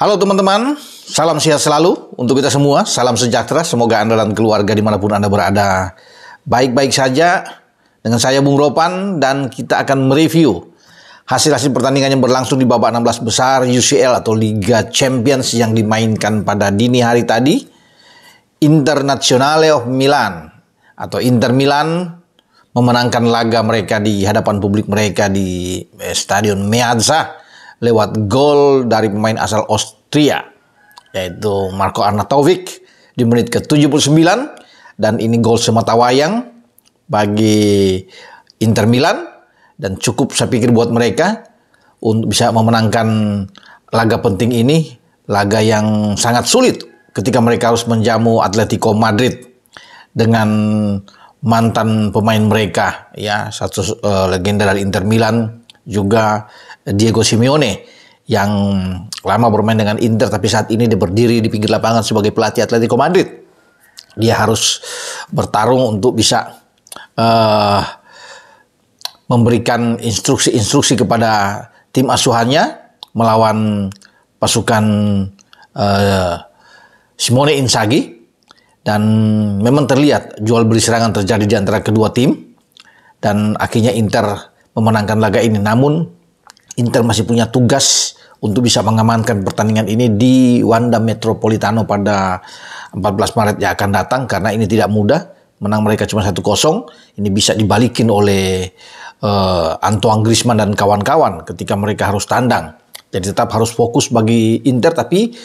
Halo teman-teman, salam sehat selalu untuk kita semua, salam sejahtera, semoga Anda dan keluarga dimanapun Anda berada baik-baik saja. Dengan saya Bung Ropan dan kita akan mereview hasil-hasil pertandingan yang berlangsung di babak 16 besar UCL atau Liga Champions yang dimainkan pada dini hari tadi. Internazionale of Milan atau Inter Milan memenangkan laga mereka di hadapan publik mereka di Stadion Meazza lewat gol dari pemain asal Austria, yaitu Marko Arnautovic di menit ke-79. Dan ini gol sematawayang bagi Inter Milan dan cukup saya pikir buat mereka untuk bisa memenangkan laga penting ini, laga yang sangat sulit ketika mereka harus menjamu Atletico Madrid dengan mantan pemain mereka, ya, satu legenda dari Inter Milan juga, Diego Simeone, yang lama bermain dengan Inter tapi saat ini dia berdiri di pinggir lapangan sebagai pelatih Atletico Madrid. Dia harus bertarung untuk bisa memberikan instruksi-instruksi kepada tim asuhannya melawan pasukan Simone Inzaghi. Dan memang terlihat jual beli serangan terjadi di antara kedua tim dan akhirnya Inter memenangkan laga ini. Namun Inter masih punya tugas untuk bisa mengamankan pertandingan ini di Wanda Metropolitano pada 14 Maret yang akan datang, karena ini tidak mudah. Menang mereka cuma 1-0, ini bisa dibalikin oleh Antoine Griezmann dan kawan-kawan ketika mereka harus tandang. Jadi tetap harus fokus bagi Inter, tapi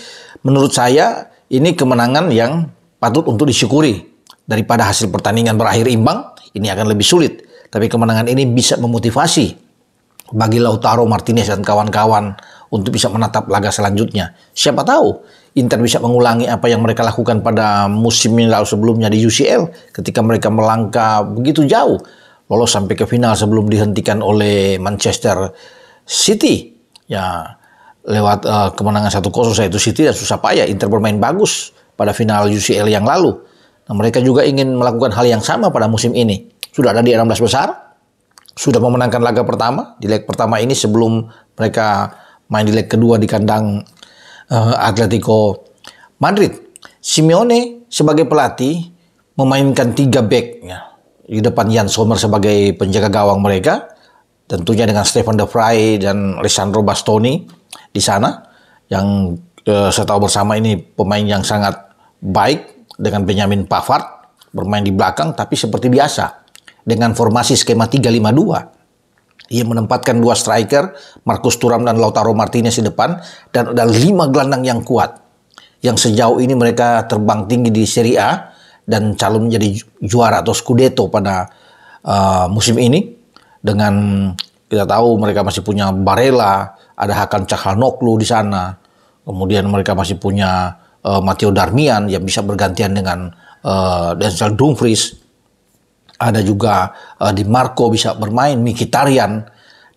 menurut saya ini kemenangan yang patut untuk disyukuri. Daripada hasil pertandingan berakhir imbang, ini akan lebih sulit. Tapi kemenangan ini bisa memotivasi bagi Lautaro Martinez dan kawan-kawan untuk bisa menatap laga selanjutnya. Siapa tahu Inter bisa mengulangi apa yang mereka lakukan pada musim lalu sebelumnya di UCL ketika mereka melangkah begitu jauh, lolos sampai ke final sebelum dihentikan oleh Manchester City. Ya, lewat kemenangan 1-0 yaitu City, dan susah payah Inter bermain bagus pada final UCL yang lalu. Nah, mereka juga ingin melakukan hal yang sama pada musim ini. Sudah ada di 16 besar, sudah memenangkan laga pertama di leg pertama ini sebelum mereka main di leg kedua di kandang Atletico Madrid. Simeone sebagai pelatih memainkan 3 back, ya. Di depan Jan Sommer sebagai penjaga gawang mereka, tentunya dengan Stefan De Vrij dan Alessandro Bastoni di sana, yang saya tahu bersama ini pemain yang sangat baik, dengan Benjamin Pavard bermain di belakang. Tapi seperti biasa dengan formasi skema 3-5-2, ia menempatkan 2 striker, Marcus Thuram dan Lautaro Martinez di depan, dan ada 5 gelandang yang kuat yang sejauh ini mereka terbang tinggi di Serie A dan calon menjadi juara atau Scudetto pada musim ini. Dengan kita tahu mereka masih punya Barella, ada Hakan Çalhanoğlu di sana. Kemudian mereka masih punya Matteo Darmian yang bisa bergantian dengan Denzel Dumfries. Ada juga Di Marco bisa bermain, Mkhitaryan.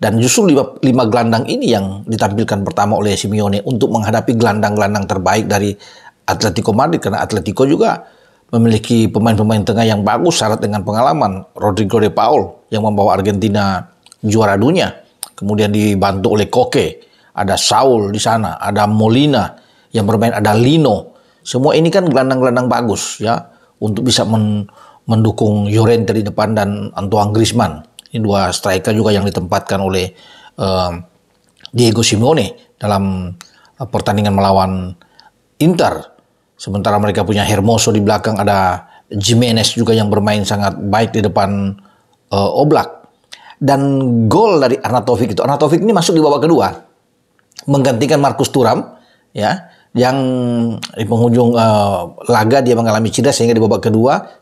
Dan justru 5 gelandang ini yang ditampilkan pertama oleh Simeone untuk menghadapi gelandang-gelandang terbaik dari Atletico Madrid. Karena Atletico juga memiliki pemain-pemain tengah yang bagus syarat dengan pengalaman. Rodrigo de Paul yang membawa Argentina juara dunia. Kemudian dibantu oleh Koke. Ada Saul di sana, ada Molina yang bermain, ada Lino. Semua ini kan gelandang-gelandang bagus, ya, untuk bisa mendukung Llorente di depan dan Antoine Griezmann. Ini 2 striker juga yang ditempatkan oleh Diego Simeone dalam pertandingan melawan Inter. Sementara mereka punya Hermoso di belakang, ada Jimenez juga yang bermain sangat baik di depan Oblak. Dan gol dari Arnautovic ini masuk di babak kedua, menggantikan Marcus Thuram, ya, yang di penghujung laga dia mengalami cedera sehingga di babak kedua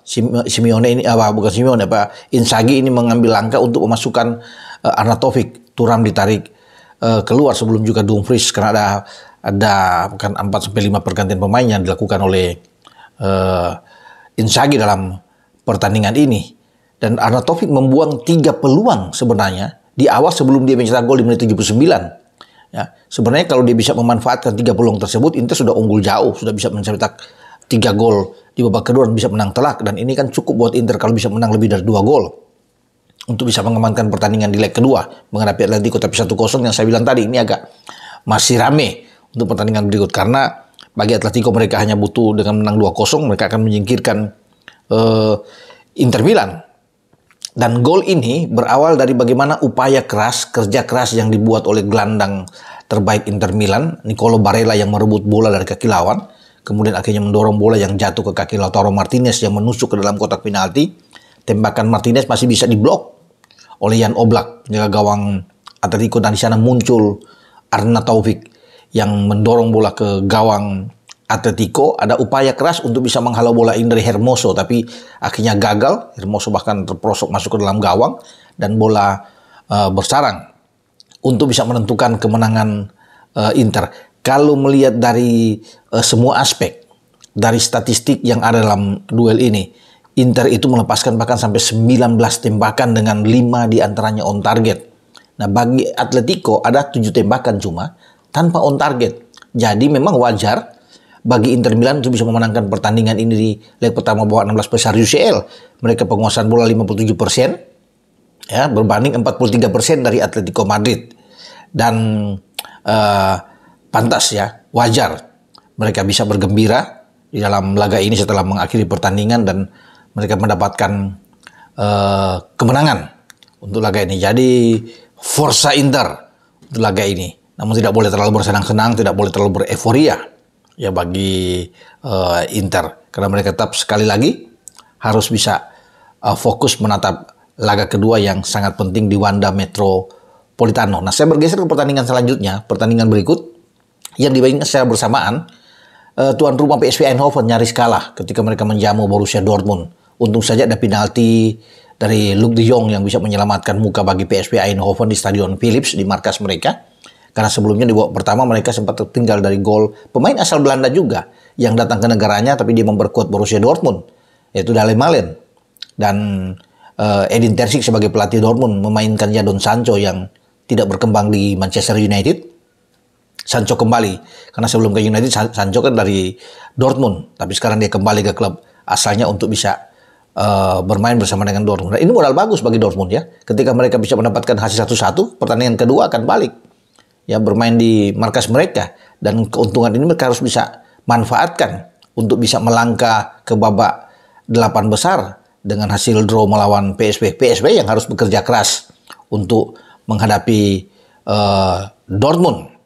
Inzaghi ini mengambil langkah untuk memasukkan Arnautovic. Thuram ditarik keluar sebelum juga Dumfries, karena ada bukan 4-5 pergantian pemain yang dilakukan oleh Inzaghi dalam pertandingan ini. Dan Arnautovic membuang 3 peluang sebenarnya di awal sebelum dia mencetak gol di menit 79. Ya, sebenarnya kalau dia bisa memanfaatkan 3 peluang tersebut, Inter sudah unggul jauh, sudah bisa mencetak 3 gol di babak kedua dan bisa menang telak. Dan ini kan cukup buat Inter kalau bisa menang lebih dari 2 gol untuk bisa mengamankan pertandingan di leg kedua menghadapi Atletico. Tapi 1-0 yang saya bilang tadi ini agak masih rame untuk pertandingan berikut, karena bagi Atletico mereka hanya butuh dengan menang 2-0 mereka akan menyingkirkan Inter Milan. Dan gol ini berawal dari bagaimana upaya keras, kerja keras yang dibuat oleh gelandang terbaik Inter Milan, Nicolo Barella, yang merebut bola dari kaki lawan, kemudian akhirnya mendorong bola yang jatuh ke kaki Lautaro Martinez yang menusuk ke dalam kotak penalti. Tembakan Martinez masih bisa diblok oleh Jan Oblak, penjaga gawang Atletico, dan di sana muncul Arna Taufik yang mendorong bola ke gawang Atletico. Ada upaya keras untuk bisa menghalau bola ini dari Hermoso, tapi akhirnya gagal. Hermoso bahkan terperosok masuk ke dalam gawang dan bola bersarang untuk bisa menentukan kemenangan Inter. Kalau melihat dari semua aspek, dari statistik yang ada dalam duel ini, Inter itu melepaskan bahkan sampai 19 tembakan dengan 5 diantaranya on target. Nah, bagi Atletico ada 7 tembakan cuma tanpa on target. Jadi memang wajar bagi Inter Milan untuk bisa memenangkan pertandingan ini di leg pertama babak 16 besar UCL. Mereka penguasaan bola 57%, ya, berbanding 43% dari Atletico Madrid. Dan pantas ya, wajar mereka bisa bergembira di dalam laga ini setelah mengakhiri pertandingan dan mereka mendapatkan kemenangan untuk laga ini. Jadi Forza Inter untuk laga ini. Namun tidak boleh terlalu bersenang-senang, tidak boleh terlalu bereforia ya bagi Inter, karena mereka tetap sekali lagi harus bisa fokus menatap laga kedua yang sangat penting di Wanda Metropolitano. Nah, saya bergeser ke pertandingan selanjutnya, pertandingan berikut yang dimainkan secara bersamaan. Tuan rumah PSV Eindhoven nyaris kalah ketika mereka menjamu Borussia Dortmund. Untung saja ada penalti dari Luuk de Jong yang bisa menyelamatkan muka bagi PSV Eindhoven di Stadion Philips, di markas mereka. Karena sebelumnya di babak pertama mereka sempat tertinggal dari gol pemain asal Belanda juga yang datang ke negaranya, tapi dia memperkuat Borussia Dortmund, yaitu Dale Malen. Dan Edin Terzic sebagai pelatih Dortmund memainkan Jadon Sancho yang tidak berkembang di Manchester United. Sancho kembali, karena sebelum ke United Sancho kan dari Dortmund, tapi sekarang dia kembali ke klub asalnya untuk bisa bermain bersama dengan Dortmund. Nah, ini modal bagus bagi Dortmund ya. Ketika mereka bisa mendapatkan hasil 1-1, pertandingan kedua akan balik. Ya, bermain di markas mereka, dan keuntungan ini mereka harus bisa manfaatkan untuk bisa melangkah ke babak 8 besar dengan hasil draw melawan PSV. PSV yang harus bekerja keras untuk menghadapi Dortmund.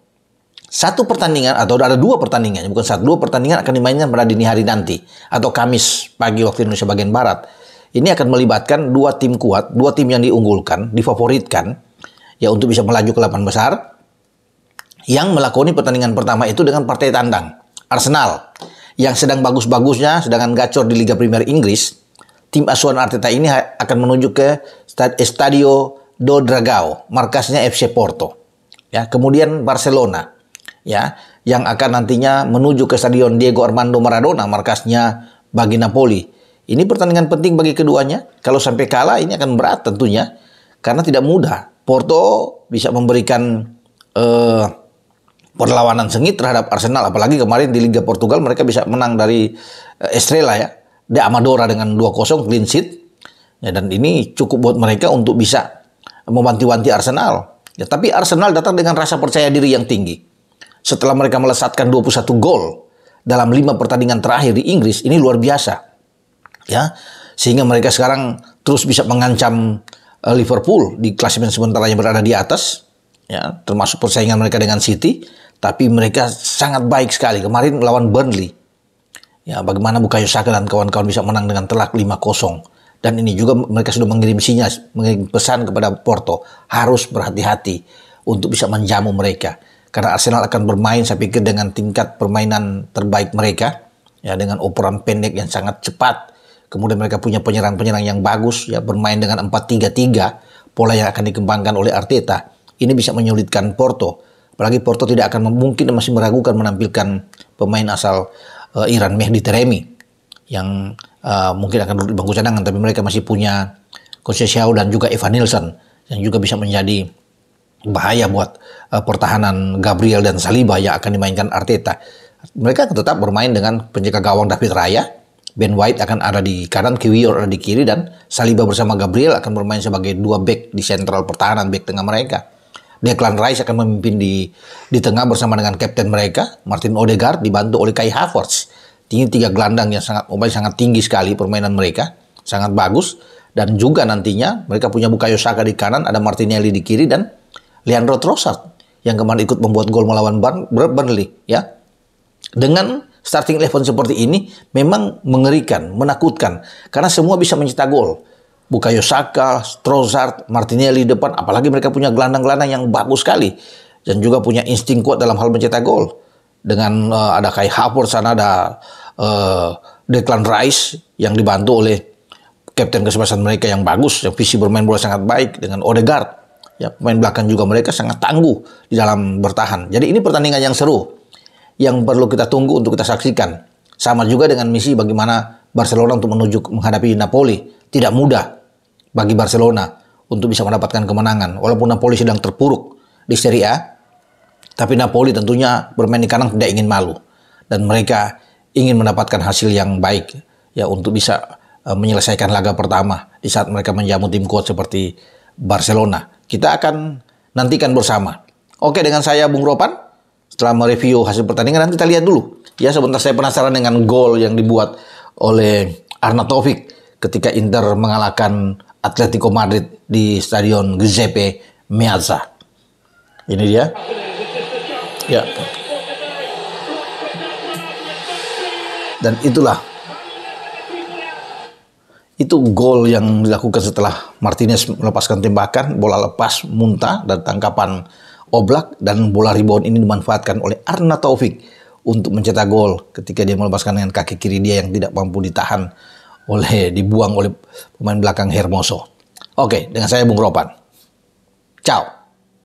Satu pertandingan, atau ada 2 pertandingan, bukan satu, 2 pertandingan akan dimainkan pada dini hari nanti atau Kamis pagi waktu Indonesia bagian Barat. Ini akan melibatkan 2 tim kuat, 2 tim yang diunggulkan, difavoritkan ya untuk bisa melaju ke 8 besar. Yang melakoni pertandingan pertama itu dengan partai tandang. Arsenal yang sedang bagus-bagusnya, sedangkan gacor di Liga Premier Inggris. Tim asuhan Arteta ini akan menuju ke Estadio do Dragão, markasnya FC Porto. Ya, kemudian Barcelona ya, yang akan nantinya menuju ke Stadion Diego Armando Maradona, markasnya bagi Napoli. Ini pertandingan penting bagi keduanya. Kalau sampai kalah ini akan berat tentunya, karena tidak mudah. Porto bisa memberikan perlawanan sengit terhadap Arsenal, apalagi kemarin di Liga Portugal mereka bisa menang dari Estrela ya, de Amadora dengan 2-0 clean sheet. Ya, dan ini cukup buat mereka untuk bisa mewanti-wanti Arsenal. Ya, tapi Arsenal datang dengan rasa percaya diri yang tinggi. Setelah mereka melesatkan 21 gol dalam 5 pertandingan terakhir di Inggris, ini luar biasa. Ya, sehingga mereka sekarang terus bisa mengancam Liverpool di klasemen sementara yang berada di atas. Ya, termasuk persaingan mereka dengan City, tapi mereka sangat baik sekali kemarin melawan Burnley. Ya, bagaimana Bukayo Saka dan kawan-kawan bisa menang dengan telak 5-0. Dan ini juga mereka sudah mengirim pesan kepada Porto, harus berhati-hati untuk bisa menjamu mereka. Karena Arsenal akan bermain, saya pikir, dengan tingkat permainan terbaik mereka, ya, dengan operan pendek yang sangat cepat. Kemudian mereka punya penyerang-penyerang yang bagus, ya, bermain dengan 4-3-3, pola yang akan dikembangkan oleh Arteta. Ini bisa menyulitkan Porto. Apalagi Porto tidak akan mungkin masih meragukan menampilkan pemain asal Iran, Mehdi Taremi, yang mungkin akan duduk di bangku cadangan, tapi mereka masih punya Conceição dan juga Evan Nilsson yang juga bisa menjadi bahaya buat pertahanan Gabriel dan Saliba yang akan dimainkan Arteta. Mereka akan tetap bermain dengan penjaga gawang David Raya. Ben White akan ada di kanan, Kiwior ada di kiri, dan Saliba bersama Gabriel akan bermain sebagai 2 back di sentral pertahanan, back tengah mereka. Declan Rice akan memimpin di tengah bersama dengan kapten mereka, Martin Odegaard, dibantu oleh Kai Havertz. Ini 3 gelandang yang sangat tinggi sekali permainan mereka, sangat bagus. Dan juga nantinya mereka punya Bukayo Saka di kanan, ada Martinelli di kiri, dan Leandro Trossard yang kemarin ikut membuat gol melawan Burnley, ya. Dengan starting 11 seperti ini memang mengerikan, menakutkan karena semua bisa mencetak gol. Bukayo Saka, Trossard, Martinelli depan, apalagi mereka punya gelandang-gelandang yang bagus sekali dan juga punya insting kuat dalam hal mencetak gol. Dengan ada Kai Havertz, sana ada Declan Rice yang dibantu oleh kapten kesebelasan mereka yang bagus, yang visi bermain bola sangat baik, dengan Odegaard. Ya, pemain belakang juga mereka sangat tangguh di dalam bertahan. Jadi ini pertandingan yang seru yang perlu kita tunggu untuk kita saksikan. Sama juga dengan misi bagaimana Barcelona untuk menghadapi Napoli. Tidak mudah bagi Barcelona untuk bisa mendapatkan kemenangan. Walaupun Napoli sedang terpuruk di Serie A, tapi Napoli tentunya bermain di kandang tidak ingin malu. Dan mereka ingin mendapatkan hasil yang baik ya untuk bisa menyelesaikan laga pertama di saat mereka menjamu tim kuat seperti Barcelona. Kita akan nantikan bersama. Oke, dengan saya Bung Ropan, setelah mereview hasil pertandingan, nanti kita lihat dulu. Ya, sebentar saya penasaran dengan gol yang dibuat oleh Arnautovic ketika Inter mengalahkan Atletico Madrid di Stadion Giuseppe Meazza. Ini dia. Ya. Dan itu gol yang dilakukan setelah Martinez melepaskan tembakan, bola lepas, muntah, dan tangkapan Oblak, dan bola rebound ini dimanfaatkan oleh Arnautovic untuk mencetak gol ketika dia melepaskan dengan kaki kiri dia yang tidak mampu dibuang oleh pemain belakang Hermoso. Oke, dengan saya Bung Ropan. Ciao.